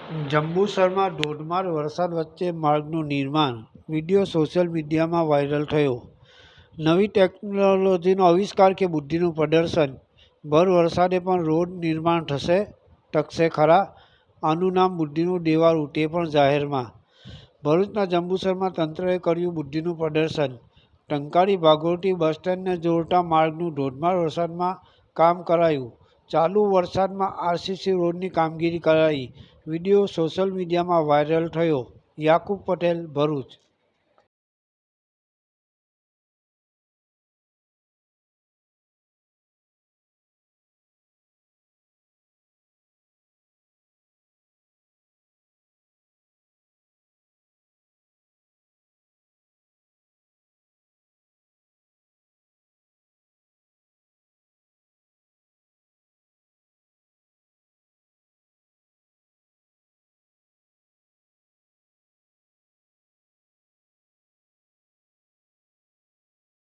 જંબુસરમાં ધોધમાર વરસાદ વચ્ચે માર્ગનું નિર્માણ. વિડીયો સોશિયલ મીડિયામાં વાયરલ થયો. નવી ટેકનોલોજીનો આવિષ્કાર કે બુદ્ધિનું પ્રદર્શન. ભર વરસાદે પણ રોડ નિર્માણ ટકશે ખરા? આનું નામ બુદ્ધિનું દેવાળું, તે પણ જાહેરમાં. ભરૂચના જંબુસરમાં તંત્રએ કર્યું બુદ્ધિનું પ્રદર્શન. ટંકારી ભાગોળથી બસ સ્ટેન્ડને જોડતા માર્ગનું ધોધમાર વરસાદમાં કામ કરાયું. ચાલુ વરસાદમાં આરસીસી રોડની કામગીરી કરાઈ. વિડીયો સોશિયલ મીડિયામાં વાયરલ થયો. યાકુબ પટેલ, ભરૂચ.